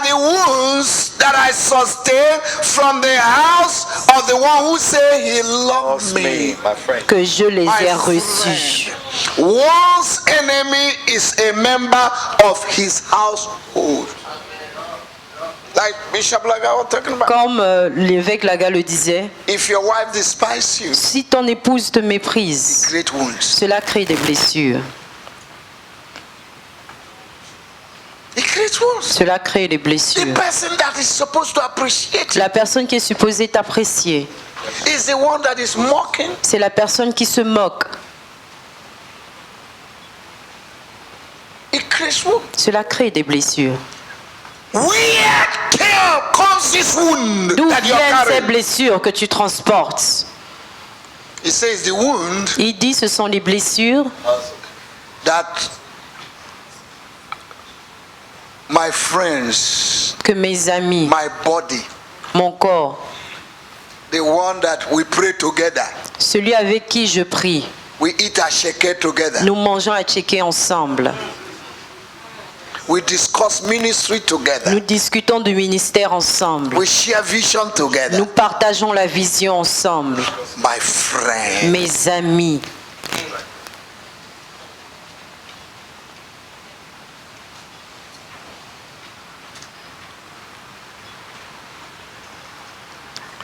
the wounds that I sustain from the house of the one who say he loves me. my friend. que je les ai My reçus. friend, one's enemy is a member of his household. Like Bishop Laga was talking about. Comme l'évêque Laga le disait, If your wife despises you, si ton épouse te méprise, great wounds. cela crée des blessures. It creates wounds. Cela crée des The blessures. person that is supposed to appreciate you La personne qui est supposée t'apprécier, is the one that is mocking. c'est la personne qui se moque. It creates wounds. Cela crée des blessures. Where comes this wound D'où that you're viennent ces carrying? blessures que tu transportes? He says the wound Il dit ce sont les blessures that my friends, que mes amis, my body, mon corps, the one that we pray together, celui avec qui je prie, we eat a shekel together, nous mangeons à checker ensemble. we discuss ministry together, Nous discutons du ministère ensemble. we share vision together. Nous partageons la vision ensemble. My friend, Mes amis,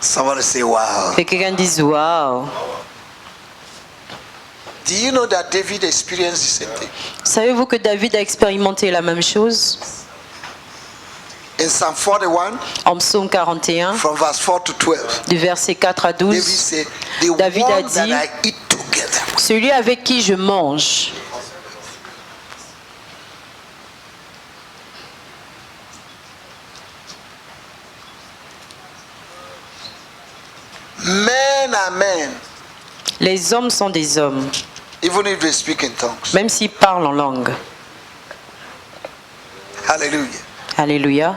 somebody say wow. que quelqu'un dise waouh. Do you know that David experienced the same thing? Savez-vous que David a expérimenté la même chose? In Psalm 41, En psaume 41, from verse 4 to 12, du verset 4 à David 12, said, the David a one that dit, I eat together, celui avec qui je mange, men are men, les hommes sont des hommes, even if they speak in tongues. même s'ils parlent en langue. Hallelujah. Alléluia.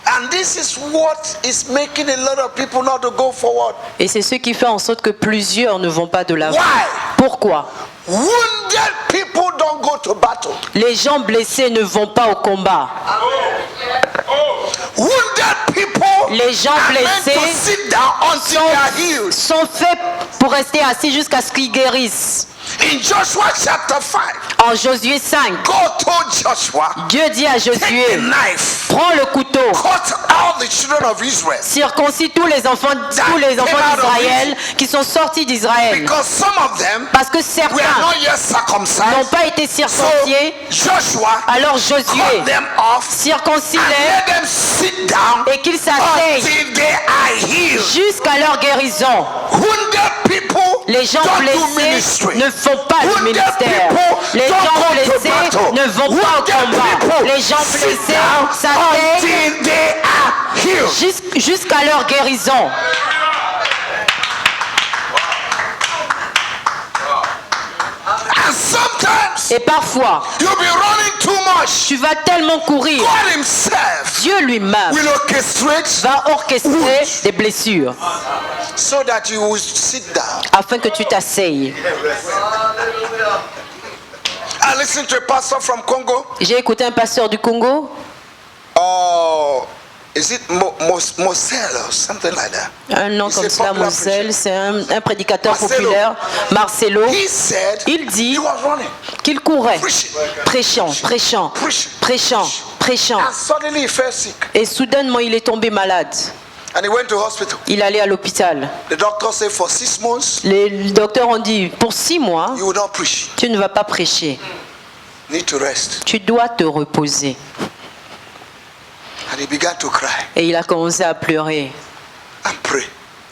And this is what is making a lot of people not to go forward. Et c'est ce qui fait en sorte que plusieurs ne vont pas de l'avant. Why? Pourquoi? Wounded people don't go to battle. Les gens blessés ne vont pas au combat. Wounded people Les gens are meant to blessés sit down until they are healed. sont faits pour rester assis jusqu'à ce qu'ils guérissent. In Joshua chapter 5, En Josué 5, God told Joshua, Dieu dit à take the Josué, knife, prends le couteau, cut all the children of Israel. circoncis tous les enfants d'Israël qui sont sortis d'Israël. Because some of them Parce que were certains not yet n'ont circumcised. pas été So circoncis. Joshua Alors cut Josué them off and circoncis-les let them sit down et qu'ils s'asseyent until they are healed. jusqu'à leur guérison. Wounded people Les gens don't do blessés ministry. ne font pas le Wounded ministère. people Les don't gens go to blessés battle. ne vont pas au Wounded combat. people Les gens sit blessés down s'asseyent until they are healed. jusqu'à leur guérison. And sometimes Et parfois, you'll be running too much. tu vas tellement courir. God himself Dieu lui-même will orchestrate va orchestrer des blessures so that you will sit down. afin que tu t'asseyes. I listened to a pastor from Congo. J'ai écouté un pasteur du Congo, Oh, is it Moselle or something like that? un nom He's comme a cela, popular Moselle, c'est un prédicateur Marcelo. populaire, Marcelo. He said Il dit he was running, qu'il courait, preaching, prêchant, prêchant, prêchant, prêchant. and suddenly he fell sick. Et soudainement, il est tombé malade. And he went to hospital. Il allait à l'hôpital. The doctor said for 6 months, Les docteurs ont dit, pour 6 mois, you will not preach. tu ne vas pas prêcher. You need to rest. Tu dois te reposer. And he began to cry Et il a commencé à pleurer and pray.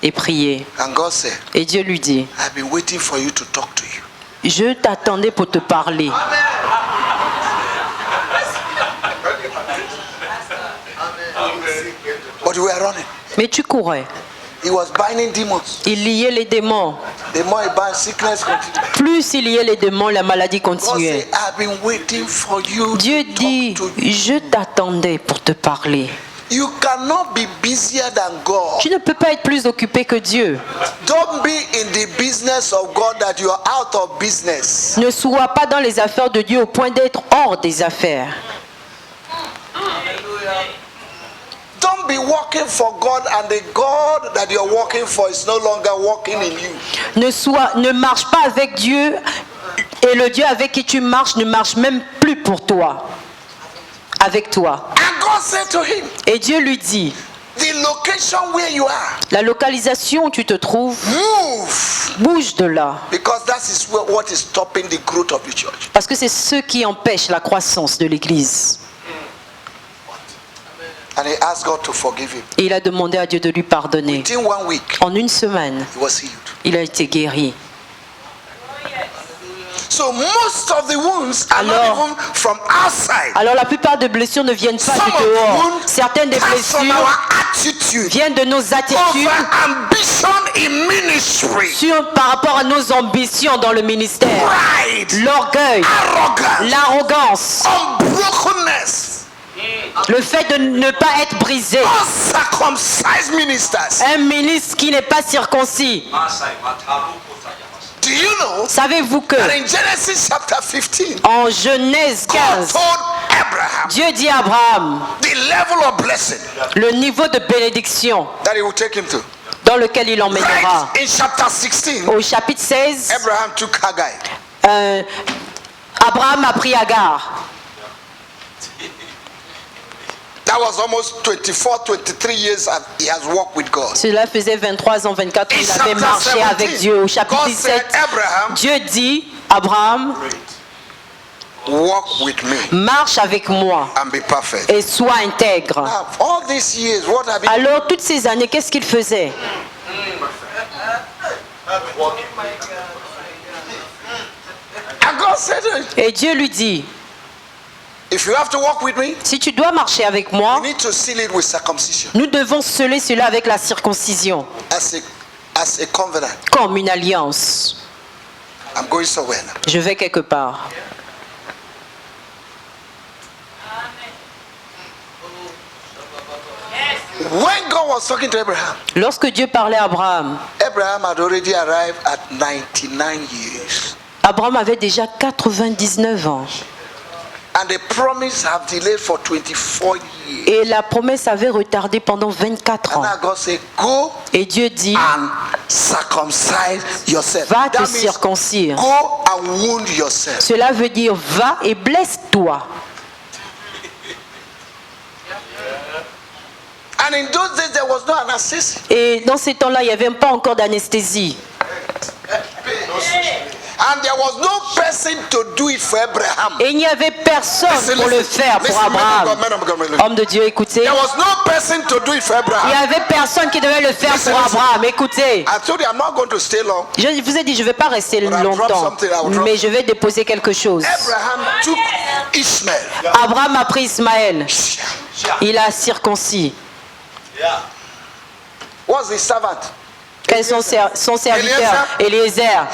et prier. And God said, Et Dieu lui dit, I've been waiting for you to talk to you. je t'attendais pour te parler. But we were running. Mais tu courais. He was binding demons. Il liait les démons. The more he binds, sickness continues. Plus il liait les démons, la maladie God continuait. said, I've been waiting for you Dieu to dit, talk to you. je t'attendais pour te parler. You cannot be busier than God. Tu ne peux pas être plus occupé que Dieu. Don't be in the business of God that you are out of business. Ne sois pas dans les affaires de Dieu au point d'être hors des affaires. Don't be working for God and the God that you're working for is no longer working in you. Ne marche pas avec Dieu et le Dieu avec qui tu marches ne marche même plus pour toi, avec toi. And God said to him, Et Dieu lui dit, the location where you are, la localisation où tu te trouves, move. bouge de là. Because that is what is stopping the growth of the church. Parce que c'est ce qui empêche la croissance de l'Église. And he asked God to forgive him. Et il a demandé à Dieu de lui pardonner. Within 1 week, En une semaine, he was healed. il a été guéri. So most of the wounds are not Alors- even from outside. Alors la plupart des blessures ne viennent pas Some du of the dehors. wounds Certaines des come from blessures our attitude viennent de nos attitudes over ambition in ministry, par rapport à nos ambitions dans le ministère. pride, L'orgueil, arrogance, l'arrogance, unbrokenness, le fait de ne pas être brisé. uncircumcised ministers. Un ministre qui n'est pas circoncis. Do you know Savez-vous que that in Genesis chapter 15, en Genèse God 15, told Abraham Dieu dit à Abraham the level of blessing le niveau de bénédiction that he will take him to? dans lequel il emmènera. Right in chapter 16, Au chapitre 16, Abraham took Haggai. Abraham a pris Agar. That was almost 24, 23 years and he has walked with God. Cela faisait 23 ans, 24 ans, In il avait chapter marché avec 17, Dieu. Au chapitre God said, 17, Abraham, Dieu dit, Abraham, walk with me marche avec moi and be perfect. et sois intègre. Now, all these years, what have you Alors, toutes ces années, qu'est-ce qu'il faisait? And God said, Et Dieu lui dit, if you have to walk with me, si tu dois marcher avec you moi, need to seal it with circumcision nous devons sceller cela avec la circoncision, as a covenant. comme une alliance. I'm going somewhere now. Je vais quelque part. When God was talking to Abraham, Lorsque Dieu parlait à Abraham, Abraham had already arrived at 99 years. Abraham avait déjà 99 ans. And the promise have delayed for 24 years. Et la promesse avait retardé pendant 24 And ans. now God said, go Et Dieu dit, and circumcise yourself. va te That means circoncire. go and wound yourself. Cela veut dire, va et blesse-toi. And in those days there was no anesthesia. Et dans ces temps-là, il n'y avait pas encore d'anesthésie. And there was no person to do it for Abraham. Et il n'y avait personne Listen, pour le listen, faire pour listen, man Abraham. of God, man of God. Homme de Dieu, écoutez. There was no person to do it for Il n'y Abraham. avait personne qui devait le faire Listen, pour listen. Abraham. Écoutez, I told you I'm not going to stay long. je vous ai dit, je ne vais pas rester But I'll drop longtemps, something, I'll drop- mais je vais déposer quelque chose. Abraham took Ishmael. Abraham a pris Ismaël. Il a circoncis. What's the servant? Quel est son serviteur? Eliezer.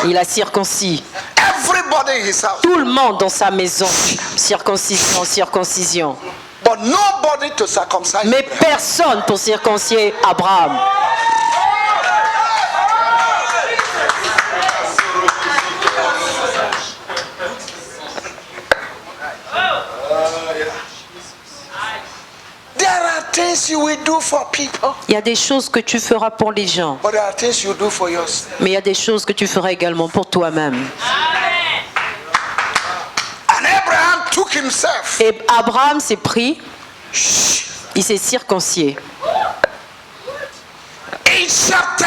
Il a circoncis. Everybody in his house. Tout le monde dans sa maison. Circoncision, circoncision. But nobody to circumcise. Mais Abraham. personne pour circoncier Abraham. There are things you will do for people, Il y a des choses que tu feras pour les gens, but there are things you do for yourself. mais il y a des choses que tu feras également pour toi-même. And Abraham took himself. Et Abraham s'est pris, il s'est circoncié. In chapter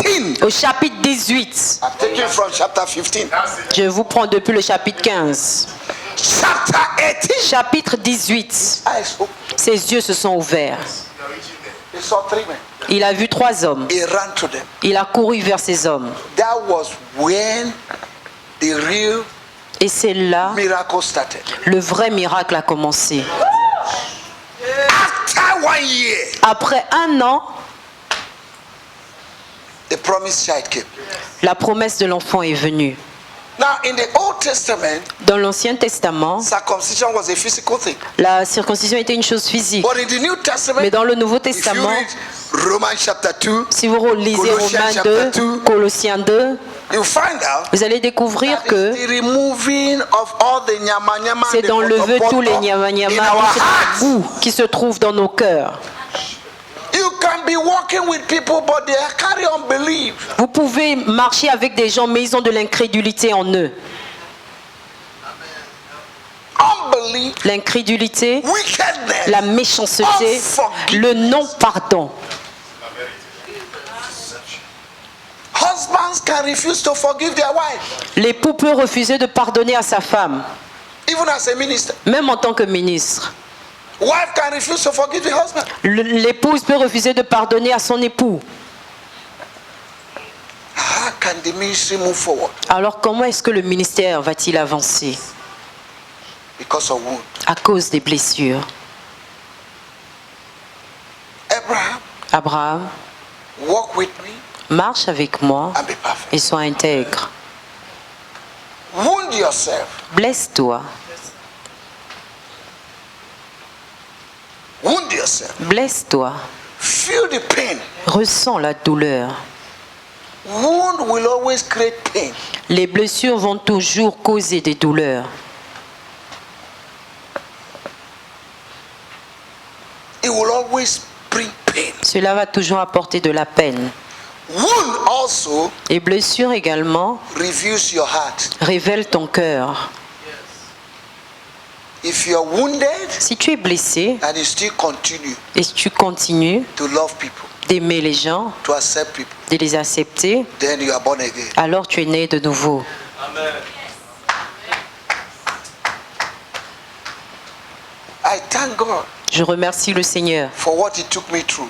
18. Au chapitre 18, I'm taking from chapter 15. je vous prends depuis le chapitre 15. Chapter 18. Chapitre 18, Eyes open. ses yeux se sont ouverts. He saw 3 men. Il a vu 3 hommes. He ran to them. Il a couru vers ces hommes. That was when the real Et c'est là, miracle started. le vrai miracle a commencé. After 1 year, Après 1 an, the promised child came. la promesse de l'enfant est venue. Now, in the Old Testament, Dans l'Ancien Testament, circumcision was a physical thing. la circoncision était une chose physique. But in the New Testament, Mais dans le Nouveau if you Testament, read Romans chapter 2, si vous lisez Colossiens Romains chapter 2, 2, Colossiens 2, You find out Vous allez découvrir that que it's the removing of all the nyama nyama, c'est the d'enlever poto tous les poto nyama in nyama, our tous ces hearts. goûts qui se trouvent dans nos cœurs. You can be walking with people, but they carry unbelief. Vous pouvez marcher avec des gens, mais ils ont de l'incrédulité en eux. Unbelief, L'incrédulité, wickedness, la méchanceté, le non-pardon. Husbands can refuse to forgive their wife, L'époux peut refuser de pardonner à sa femme, even as a minister. même en tant que ministre. Wife can refuse to forgive the husband. L'épouse peut refuser de pardonner à son époux. How can the ministry move forward? Alors comment est-ce que le ministère va-t-il avancer? Because of wound. À cause des blessures. Abraham, Abraham, walk with me marche avec moi and be perfect. et sois intègre. Wound yourself. Blesse-toi, Wound yourself. blesse-toi. Feel the pain. Ressens la douleur. Wound will always create pain. Les blessures vont toujours causer des douleurs. It will always bring pain. Cela va toujours apporter de la peine. Wound also Les blessures également reveals your heart. révèlent ton cœur. If you are wounded Si tu es blessé and you still continue et si tu continues to love people, d'aimer les gens, to accept people, de les accepter, then you are born again. alors tu es né de nouveau. I thank God Je remercie le Seigneur, for what He took me through.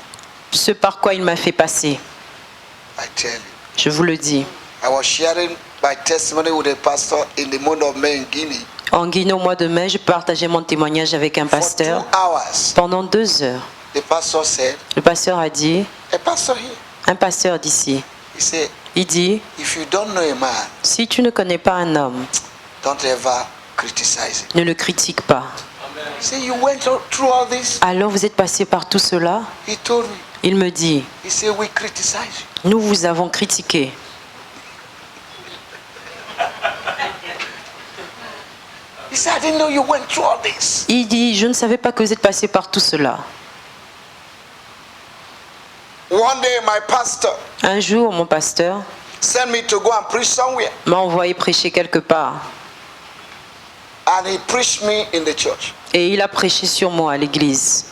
ce par quoi il m'a fait passer. I tell you. Je vous le dis. I was sharing my testimony with a pastor in the month of May in Guinea En Guinée, au mois de mai, je partageais mon témoignage avec un for 2 pasteur. hours. Pendant 2 heures, The pastor said, le pasteur a dit, a pastor here, un pasteur d'ici, he said, il dit, if you don't know a man, si tu ne connais pas un homme, don't ever criticize him. ne le critique pas. He said, you went through all this? Alors vous êtes passé par tout cela? He told me. Il me dit, He said, we criticize you. nous vous avons critiqué. He said, I didn't know you went through all this. Il dit, je ne savais pas que vous êtes passé par tout cela. One day, my pastor Un jour, mon pasteur sent me to go and preach somewhere. m'a envoyé prêcher quelque part. And he preached me in the church. Et il a prêché sur moi à l'église.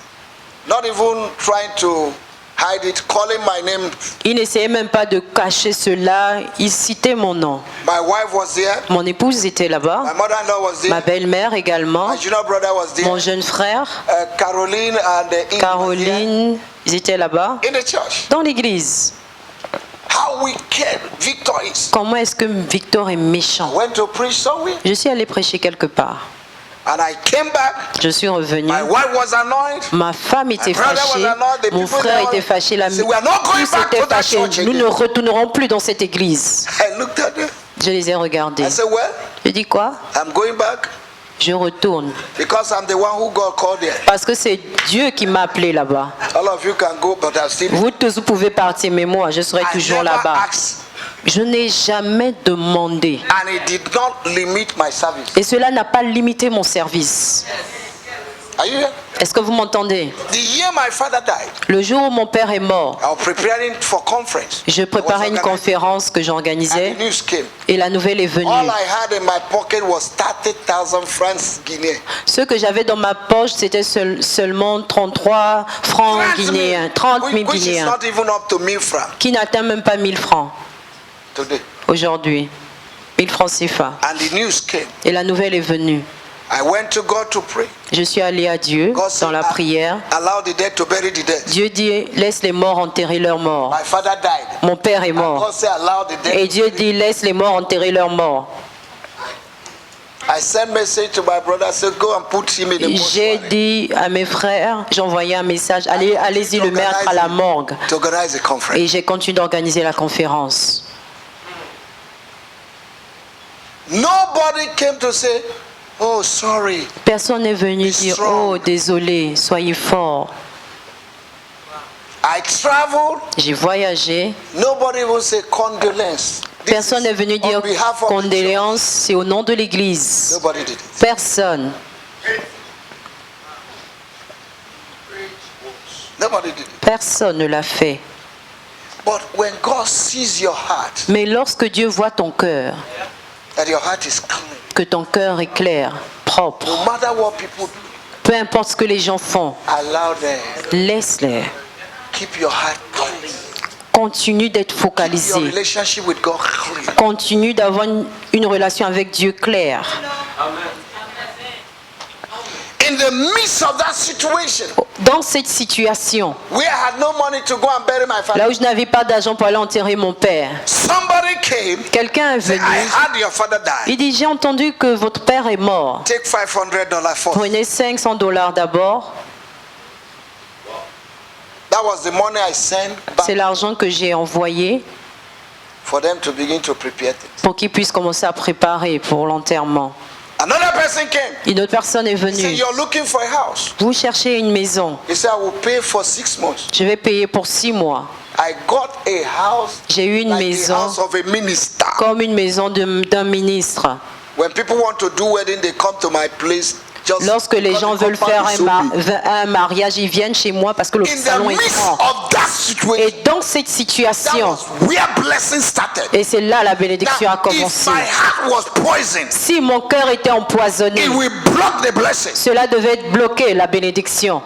Not even trying to hide it, calling my name. Il n'essayait même pas de cacher cela. Il citait mon nom. My wife was there. Mon épouse était My là-bas. mother-in-law was there. Ma belle-mère également. My junior brother was there. Mon jeune frère, Caroline and Ingrid was there Caroline, ils étaient là-bas. in the church. Dans l'église. How wicked Victor is. Comment est-ce que Victor est méchant? Went to preach somewhere. Je suis allée prêcher quelque part. And I came back. Je suis revenue. My wife was annoyed. Ma femme était My brother fâchée, was annoyed, the mon people frère there était fâché, la said, "We are not going tous back étaient to that fâchés. church Nous again." ne retournerons plus dans cette église. I looked at them. Je les ai regardés. I said, well, Je dis quoi? I'm going back Je retourne. because I'm the one who got called there. Parce que c'est Dieu qui m'a appelé là-bas. All of you can go, but I'm still. Vous tous, vous pouvez partir, mais moi, je serai I toujours never là-bas. asked, Je n'ai jamais demandé. and it did not limit my service. Et cela n'a pas limité mon service. Are you here? Est-ce que vous m'entendez? The year my father died, Le jour où mon père est mort, I was preparing for conference. je préparais une conférence que And j'organisais the news came. et la nouvelle est venue. All I had in my pocket was 30,000 francs Guinean. Ce que j'avais dans ma poche, c'était seulement 33 francs guinéens, 30 000 which is guinéens, not even up to 1000 francs qui n'atteint même pas 1000 francs today. aujourd'hui. 1000 francs CFA. And the news came. Et la nouvelle est venue. I went to God to pray. Je suis allée à Dieu God dans said, la prière. allow the dead to bury the dead. Dieu dit, laisse les morts enterrer leurs morts. My father died. Mon père est And mort. God said, allow the dead. Et Dieu dit, laisse les morts enterrer leurs morts. I sent message to my brother, said, go and put him in the J'ai mortuary dit à mes frères, j'ai envoyé un message, allez-y le mettre à la morgue. to organize a conference. Et j'ai continué d'organiser la conférence. Nobody came to say, oh, sorry. Personne n'est venu Be dire, strong. oh désolé, soyez fort. I traveled. J'ai voyagé. Nobody will say condolence. Personne n'est venu dire on behalf of the condoléances, c'est au nom de church. l'Église. Nobody did it. Personne. Nobody did it. Personne ne l'a fait. But when God sees your heart, Mais lorsque Dieu voit ton cœur, that your heart is clean, que ton cœur est clair, propre, no matter what people do, peu importe ce que les gens font, allow them. laisse-les. Keep your heart clean. Continue d'être Keep your focalisé. relationship with God clean. Continue d'avoir une relation avec Dieu claire. In the midst of that situation, Dans cette situation, where I had no money to go and bury my father, là où je n'avais pas d'argent pour aller enterrer mon père, somebody came. quelqu'un est Said, venu. I heard your father die. Il dit, j'ai entendu que votre père est mort. Take $500 for. Prenez $500 d'abord. That was the money I sent C'est back l'argent que j'ai envoyé for them to begin to prepare things. pour qu'ils puissent commencer à préparer pour l'enterrement. Another person came. Une autre personne est He said, venue. you're looking for a house. Vous cherchez une maison. He said, I will pay for 6 months. Je vais payer pour 6 mois. I got a house J'ai eu une like maison the house of a minister. comme une maison d'un ministre. When people want to do wedding, they come to my place. Just Lorsque les because gens the veulent compound faire is so big. un mariage, ils viennent chez moi parce que le In salon the est midst grand. of that situation, Et dans cette that situation, was where blessing started. et c'est là la bénédiction a Now, if commencé. my heart was poisoned, Si mon cœur était empoisonné, it will block the blessing. cela devait être bloqué, la bénédiction.